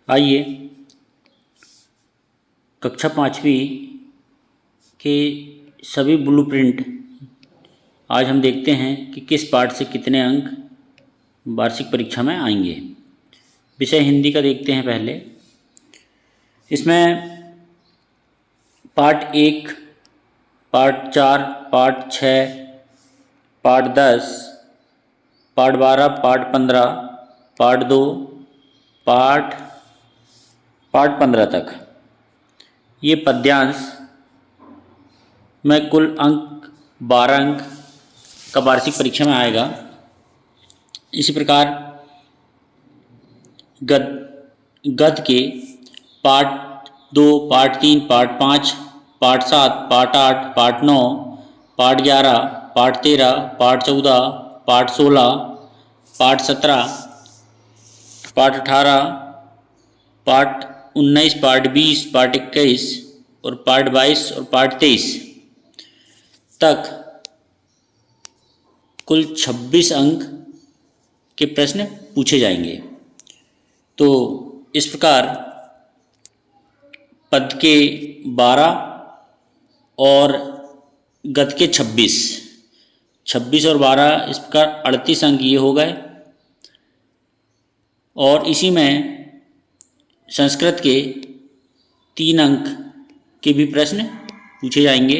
आइए कक्षा 5वीं के सभी ब्लूप्रिंट आज हम देखते हैं कि किस पाठ से कितने अंक वार्षिक परीक्षा में आएंगे। विषय हिंदी का देखते हैं पहले। इसमें part 1, part 4, part 6, part 10, part 12, part 15, part 2, part 15 तक ये पद्यांश में कुल अंक 12 अंक का वार्षिक परीक्षा में आएगा। इसी प्रकार गद्य के part 2, part 3, part 5, part 7, part 8, part 9, part 11, part 13, part 14, part 16, part 17, part 18, part 19, part 20, part 21 और पार्ट 22 और पार्ट 23 तक कुल 26 अंक के प्रश्न पूछे जाएंगे। तो इस प्रकार पद के 12 और गद्य के 26 और 12 इस प्रकार 38 अंक ये हो गए। और इसी में संस्कृत के 3 अंक के भी प्रश्न पूछे जाएंगे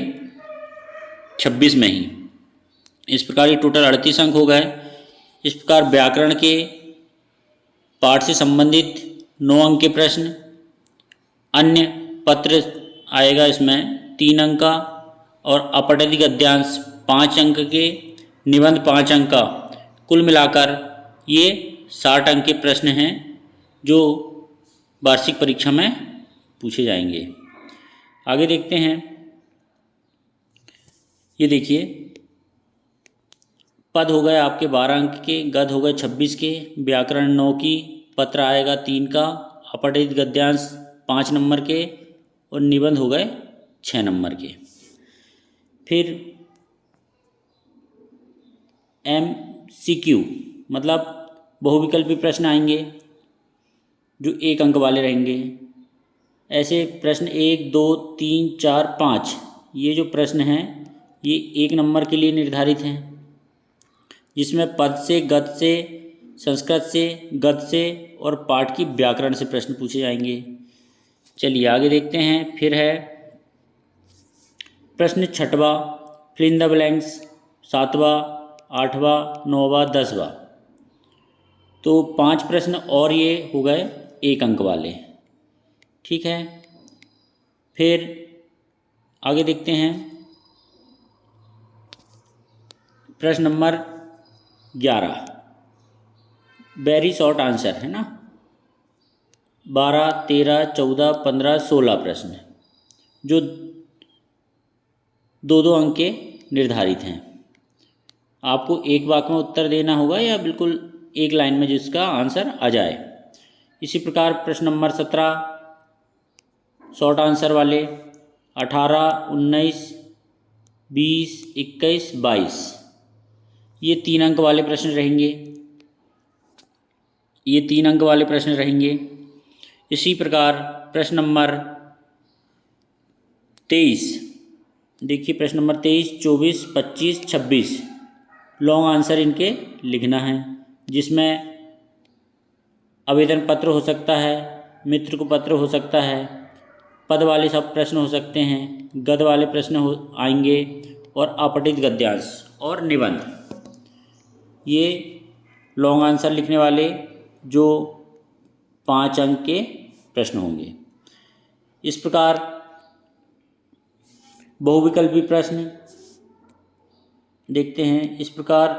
26 में ही। इस प्रकार ये टोटल 38 अंक हो गए। इस प्रकार व्याकरण के पाठ से संबंधित 9 अंक के प्रश्न, अन्य पत्र आएगा इसमें 3 अंक का और अपठित गद्यांश 5 अंक के, निबंध 5 अंक का, कुल मिलाकर ये 60 अंक के प्रश्न हैं जो वार्षिक परीक्षा में पूछे जाएंगे। आगे देखते हैं। ये देखिए पद हो गए आपके 12 अंक के, गद्य हो गए 26 के, व्याकरण 9 की, पत्र आएगा 3 का, अपठित गद्यांश 5 नंबर के और निबंध हो गए 6 नंबर के। फिर MCQ मतलब बहुविकल्पी प्रश्न आएंगे जो 1 अंक वाले रहेंगे। ऐसे प्रश्न 1, 2, 3, 4, 5 ये जो प्रश्न हैं ये 1 नंबर के लिए निर्धारित हैं, जिसमें पद से, गद्य से, संस्कृत से, गद्य से और पाठ की व्याकरण से प्रश्न पूछे जाएंगे। चलिए आगे देखते हैं। फिर है प्रश्न 6वां, फिल इन द ब्लैंक्स, 7वां, 8वां, 9वां, 10वां। तो 5 प्रश्न और ये हो गए 1 अंक वाले। ठीक है। फिर आगे देखते हैं। प्रश्न नंबर 11 वेरी शॉर्ट आंसर है ना। 12, 13, 14, 15, 16 प्रश्न जो 2-2 अंक के निर्धारित हैं। आपको एक वाक्य में उत्तर देना होगा या बिल्कुल एक लाइन में जिसका आंसर आ जाए। इसी प्रकार प्रश्न नंबर 17 शॉर्ट आंसर वाले, 18, 19, 20, 21, 22 ये 3 अंक वाले प्रश्न रहेंगे। ये 3 अंक वाले प्रश्न रहेंगे। इसी प्रकार प्रश्न नंबर 23 देखिए, प्रश्न नंबर 23, 24, 25, 26 लॉन्ग आंसर इनके लिखना है, जिसमें आवेदन पत्र हो सकता है, मित्र को पत्र हो सकता है, पद वाले सब प्रश्न हो सकते हैं, गद्य वाले प्रश्न आएंगे और अपठित गद्यांश और निबंध ये लॉन्ग आंसर लिखने वाले जो 5 अंक के प्रश्न होंगे। इस प्रकार बहुविकल्पी प्रश्न देखते हैं। इस प्रकार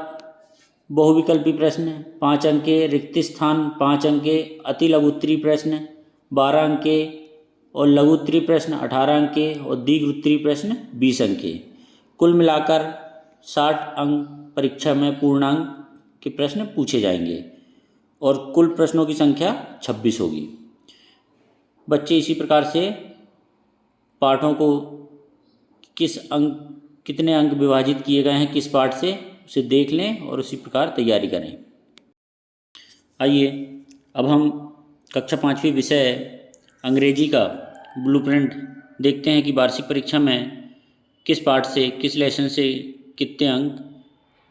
बहुविकल्पी प्रश्न 5 अंक के, रिक्त स्थान 5 अंक के, अति लघुत्तरीय प्रश्न 12 अंक के और लघुत्तरीय प्रश्न 18 अंक के और दीर्घ प्रश्न 20 अंक के। कुल मिलाकर 60 अंक परीक्षा में पूर्णांक के प्रश्न पूछे जाएंगे और कुल प्रश्नों की संख्या 26 होगी। बच्चे इसी प्रकार से पाठों को कितने अंक विभाजित किए गए हैं किस पाठ से उसे देख लें और उसी प्रकार तैयारी करें। आइए अब हम कक्षा 5वीं विषय अंग्रेजी का ब्लूप्रिंट देखते हैं कि वार्षिक परीक्षा में किस पार्ट से, किस लेसन से कितने अंक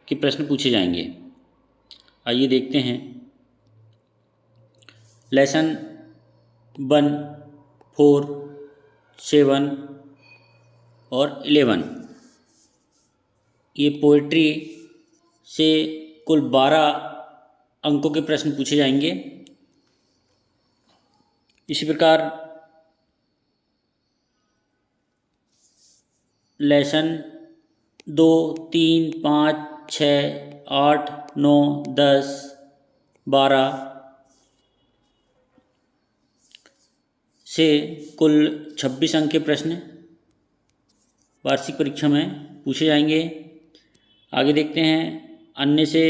के प्रश्न पूछे जाएंगे। आइए देखते हैं। लेसन 1, 4, 7 और 11 ये पोइट्री से कुल 12 अंकों के प्रश्न पूछे जाएंगे। इसी प्रकार लेसन 2, 3, 5, 6, 8, 9, 10, 12 से कुल 26 अंक के प्रश्न वार्षिक परीक्षा में पूछे जाएंगे। आगे देखते हैं। अन्य से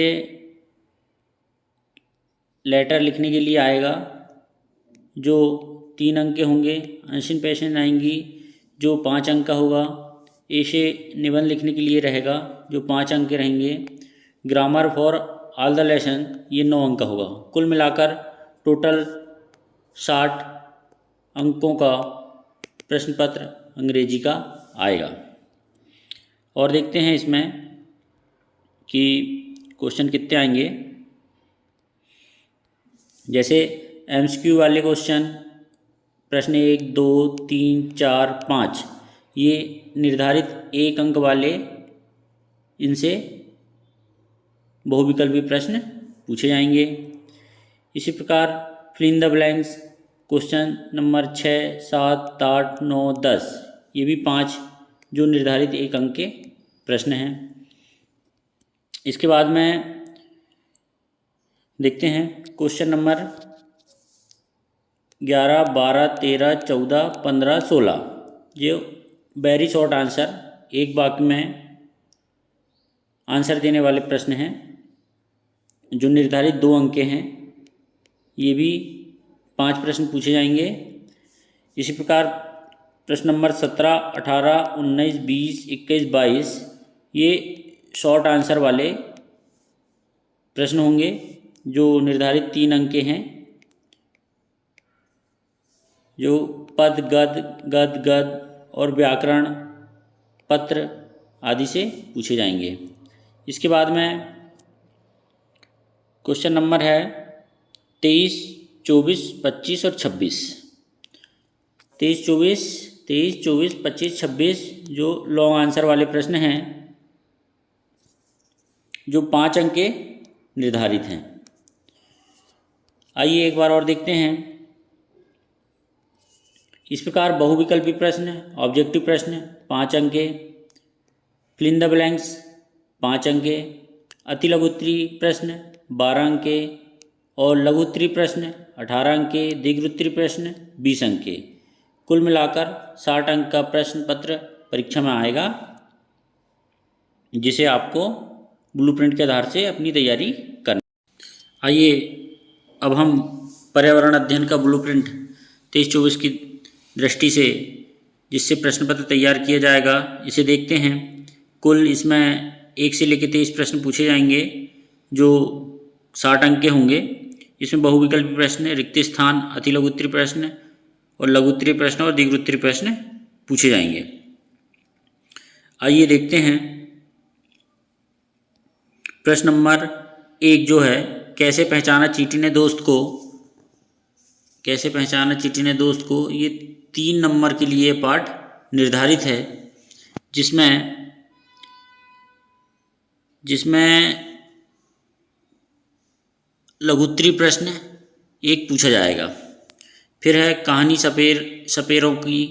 लेटर लिखने के लिए आएगा जो 3 अंक के होंगे। अंशिन पेशन आएंगी जो 5 अंक का होगा। ए से निबंध लिखने के लिए रहेगा जो 5 अंक के रहेंगे। Grammar for all the lesson ये 9 अंक का होगा। कुल मिलाकर टोटल 60 अंकों का प्रश्न पत्र अंग्रेजी का आएगा। और देखते हैं इसमें कि क्वेश्चन कितने आएंगे। जैसे एमसीक्यू वाले क्वेश्चन प्रश्न 1, 2, 3, 4, 5 ये निर्धारित 1 अंक वाले, इनसे बहुविकल्पी प्रश्न पूछे जाएंगे। इसी प्रकार fill in the blanks question number 6, 7, 8, 9, 10 ये भी 5 जो निर्धारित 1 अंक के प्रश्न हैं। इसके बाद में देखते हैं क्वेश्चन नंबर 11, 12, 13, 14, 15, 16 ये वेरी शॉर्ट आंसर, एक वाक्य में आंसर देने वाले प्रश्न हैं जो निर्धारित 2 अंक के हैं। ये भी 5 प्रश्न पूछे जाएंगे। इसी प्रकार प्रश्न नंबर 17, 18, 19, 20, 21, 22 ये शॉर्ट आंसर वाले प्रश्न होंगे जो निर्धारित 3 अंक के हैं, जो पद, गद, गद, गद और व्याकरण, पत्र आदि से पूछे जाएंगे। इसके बाद में क्वेश्चन नंबर है 23, 24, 25 और 26। 23, 24, 25, 26 जो लॉन्ग आंसर वाले प्रश्न हैं जो 5 अंक के निर्धारित हैं। आइए एक बार और देखते हैं। इस प्रकार बहुविकल्पी प्रश्न, ऑब्जेक्टिव प्रश्न 5 अंक के, फिल इन द ब्लैंक्स 5 अंक के, अति लघुत्तरी प्रश्न 12 अंक के और लघुत्तरी प्रश्न 18 अंक के, दीर्घोत्तरी प्रश्न 20 अंक के। कुल मिलाकर 60 अंक का प्रश्न पत्र परीक्षा में आएगा, जिसे आपको ब्लूप्रिंट के आधार से अपनी तैयारी करनी। आइए अब हम पर्यावरण अध्ययन का ब्लूप्रिंट 23-24 की दृष्टि से जिससे प्रश्न पत्र तैयार किया जाएगा इसे देखते हैं। कुल इसमें 1 से लेकर 23 प्रश्न पूछे जाएंगे जो 60 अंक के होंगे। इसमें बहुविकल्पी प्रश्न, रिक्त स्थान, अति लघुत्तरी प्रश्न और लघुत्तरी प्रश्न और दीर्घोत्तरी प्रश्न पूछे जाएंगे। आइए देखते हैं। प्रश्न नंबर 1 जो है, कैसे पहचाना चींटी ने दोस्त को, कैसे पहचाना चींटी ने दोस्त को, ये 3 नंबर के लिए पाठ निर्धारित है, जिसमें लघुत्तरी प्रश्न 1 पूछा जाएगा। फिर है कहानी सपेरों की,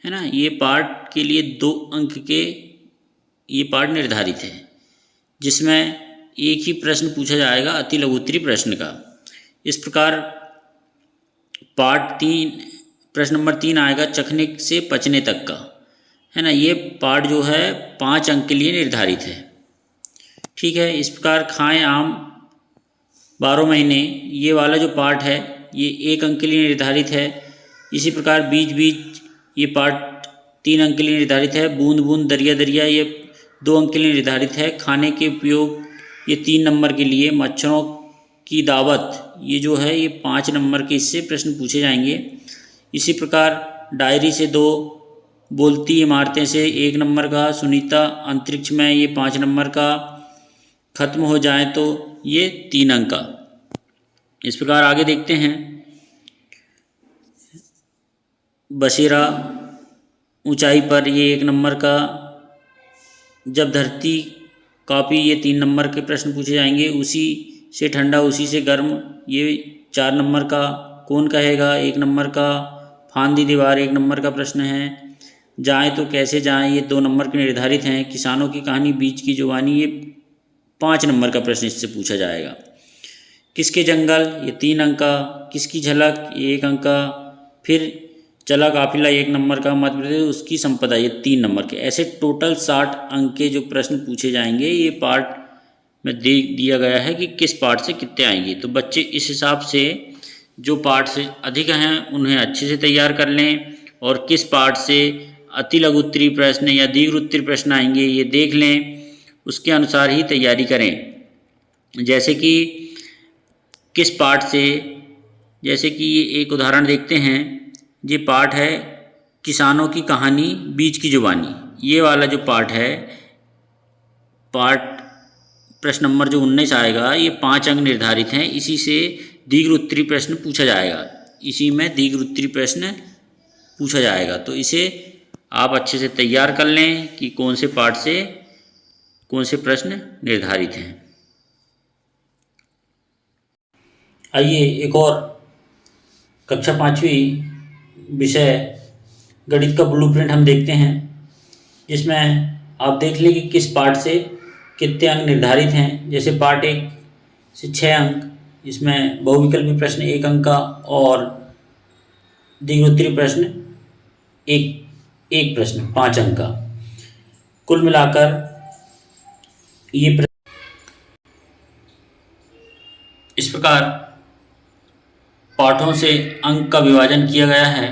है ना, ये पाठ के लिए 2 अंक के ये पाठ निर्धारित है, जिसमें 1 ही प्रश्न पूछा जाएगा अति लघुत्तरी प्रश्न का। इस प्रकार पाठ 3 प्रश्न नंबर 3 आएगा चखने से पचने तक का, है ना, ये पाठ जो है 5 अंक के लिए निर्धारित है। ठीक है। इस प्रकार खाएं आम 12 महीने, ये वाला जो पाठ है ये 1 अंक के लिए निर्धारित है। इसी प्रकार बीज बीज ये पाठ 3 अंक के लिए निर्धारित है। बूंद बूंद दरिया दरिया ये 2 अंक के लिए निर्धारित है। खाने के उपयोग ये 3 नंबर के लिए। मच्छरों की दावत, ये जो है ये 5 नंबर के इससे प्रश्न पूछे जाएंगे। इसी प्रकार डायरी से 2, बोलती इमारतें से 1 नंबर का, सुनीता अंतरिक्ष में ये 5 नंबर का, खत्म हो जाए तो ये 3 अंक का। इस प्रकार आगे देखते हैं। बसेरा ऊंचाई पर ये 1 नंबर का, जब धरती कापी ये 3 नंबर के प्रश्न पूछे जाएंगे। उसी से ठंडा उसी से गर्म ये 4 नंबर का, कौन कहेगा 1 नंबर का, फांदी दीवार 1 नंबर का प्रश्न है। जाएं तो कैसे जाएं ये 2 नंबर के निर्धारित हैं। किसानों की कहानी बीच की जुबानी ये 5 नंबर का प्रश्न इससे पूछा जाएगा। किसके जंगल ये 3 अंक का, किसकी झलक ये 1 अंक का, फिर चला काफिला 1 नंबर का, मध्य प्रदेश उसकी संपदा ये 3 नंबर के। ऐसे टोटल 60 अंक के जो प्रश्न पूछे जाएंगे। ये पार्ट में दे दिया गया है कि किस पार्ट से कितने आएंगे। तो बच्चे इस हिसाब से जो पार्ट से अधिक हैं उन्हें अच्छे से तैयार कर लें, और किस पार्ट से अति लघु उत्तरीय प्रश्न या दीर्घ उत्तरीय प्रश्न आएंगे ये देख लें, उसके अनुसार ही तैयारी करें। जैसे कि किस पार्ट से, जैसे कि ये एक उदाहरण देखते हैं। ये पार्ट है किसानों की कहानी बीच की जुबानी। ये वाला जो पार्ट है, पार्ट प्रश्न नंबर जो 19 आएगा, ये 5 अंक निर्धारित हैं। इसी से दीर्घ उत्तरीय प्रश्न पूछा जाएगा। इसी में दीर्घ उत्तरीय प्रश्न पूछा जाएगा। तो इसे आप अच्छे से तैयार कर लें कि कौन से पार्ट से कौन से प्रश्न निर्धारित हैं। आइए एक और कक्षा 5वीं विषय गणित का ब्लूप्रिंट हम देखते हैं, जिसमें आप देख लें कि किस पार्ट से कितने अंक निर्धारित हैं। जैसे पार्ट 1 से 6 अंक, इसमें बहुविकल्पी प्रश्न 1 अंक का और दीर्घ उत्तरीय प्रश्न एक प्रश्न 5 अंक का। कुल मिलाकर ये इस प्रकार पाठों से अंक का विभाजन किया गया है,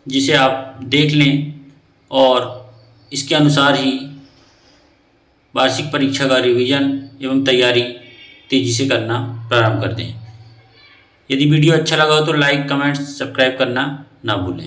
जिसे आप देख लें और इसके अनुसार ही वार्षिक परीक्षा का रिवीजन एवं तैयारी तेज़ी से करना प्रारंभ कर दें। यदि वीडियो अच्छा लगा हो तो लाइक, कमेंट, सब्सक्राइब करना ना भूलें।